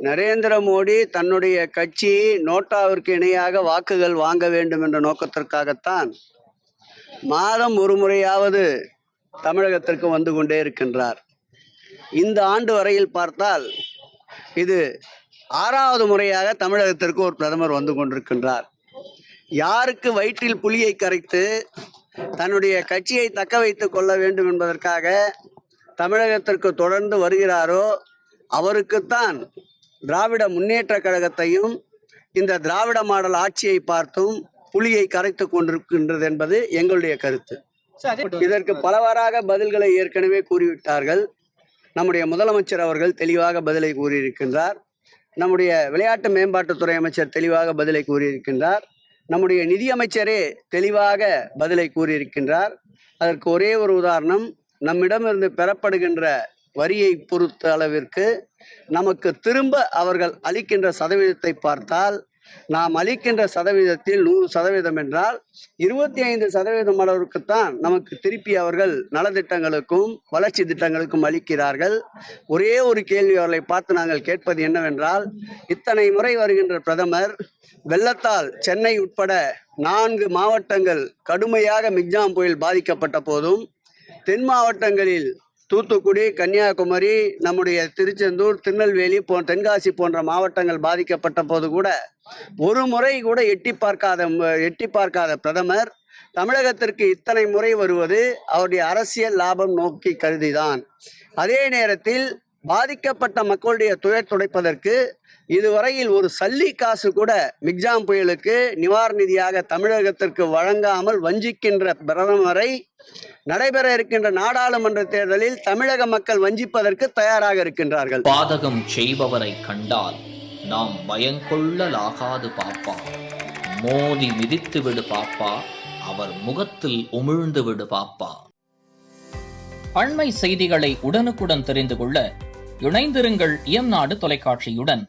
நரேந்திர மோடி தன்னுடைய கட்சி நோட்டாவிற்கு இணையாக வாக்குகள் வாங்க வேண்டும் என்ற நோக்கத்திற்காகத்தான் மாதம் ஒரு முறையாவது தமிழகத்திற்கு வந்து கொண்டே இருக்கின்றார். இந்த ஆண்டு வரையில் பார்த்தால் இது 6வது முறையாக தமிழகத்திற்கு ஒரு பிரதமர் வந்து கொண்டிருக்கின்றார். யாருக்கு வயிற்றில் புலியை கரைத்து தன்னுடைய கட்சியை தக்க வைத்துக் கொள்ள வேண்டும் என்பதற்காக தமிழகத்திற்கு தொடர்ந்து வருகிறாரோ அவருக்குத்தான் திராவிட முன்னேற்ற கழகத்தையும் இந்த திராவிட மாடல் ஆட்சியை பார்த்தும் புலியை கரைத்து கொண்டிருக்கின்றது என்பது எங்களுடைய கருத்து. இதற்கு பலவாறாக பதில்களை ஏற்கனவே கூறிவிட்டார்கள். நம்முடைய முதலமைச்சர் அவர்கள் தெளிவாக பதிலை கூறியிருக்கின்றார். நம்முடைய விளையாட்டு மேம்பாட்டுத்துறை அமைச்சர் தெளிவாக பதிலை கூறியிருக்கின்றார். நம்முடைய நிதியமைச்சரே தெளிவாக பதிலை கூறியிருக்கின்றார். அதற்கு ஒரே ஒரு உதாரணம், நம்மிடமிருந்து பெறப்படுகின்ற வரியை பொறுத்த அளவிற்கு நமக்கு திரும்ப அவர்கள் அளிக்கின்ற சதவீதத்தை பார்த்தால், நாம் அளிக்கின்ற சதவீதத்தில் 100% என்றால் 25% அளவிற்குத்தான் நமக்கு திருப்பி அவர்கள் நலத்திட்டங்களுக்கும் வளர்ச்சி திட்டங்களுக்கும் அளிக்கிறார்கள். ஒரே ஒரு கேள்வி அவர்களை பார்த்து நாங்கள் கேட்பது என்னவென்றால், இத்தனை முறை வருகின்ற பிரதமர் வெள்ளத்தால் சென்னை உட்பட 4 மாவட்டங்கள் கடுமையாக மிக்ஜாம் புயல் பாதிக்கப்பட்ட போதும், தென் மாவட்டங்களில் தூத்துக்குடி, கன்னியாகுமரி, நம்முடைய திருச்செந்தூர், திருநெல்வேலி தென்காசி போன்ற மாவட்டங்கள் பாதிக்கப்பட்ட போது கூட ஒரு முறை கூட எட்டி பார்க்காத பிரதமர் தமிழகத்திற்கு இத்தனை முறை வருவது அவருடைய அரசியல் லாபம் நோக்கி கருதிதான். அதே நேரத்தில் பாதிக்கப்பட்ட மக்களுடைய துயர் துடைப்பதற்கு இதுவரையில் ஒரு சல்லி காசு கூட மிக்ஜாம் புயலுக்கு நிவாரண நிதியாக தமிழகத்திற்கு வழங்காமல் வஞ்சிக்கின்ற பிரதமரை நடைபெற இருக்கின்ற நாடாளுமன்ற தேர்தலில் தமிழக மக்கள் வஞ்சிப்பதற்கு தயாராக இருக்கின்றார்கள். பாதகம் செய்பவரை கண்டால் நாம் பயங்கொள்ளலாகாது பாப்பா, மோதி மிதித்து விடு பாப்பா, அவர் முகத்தில் உமிழ்ந்து விடு பாப்பா. அண்மை செய்திகளை உடனுக்குடன் தெரிந்து கொள்ள இணைந்திருங்கள் இயம்நாடு தொலைக்காட்சியுடன்.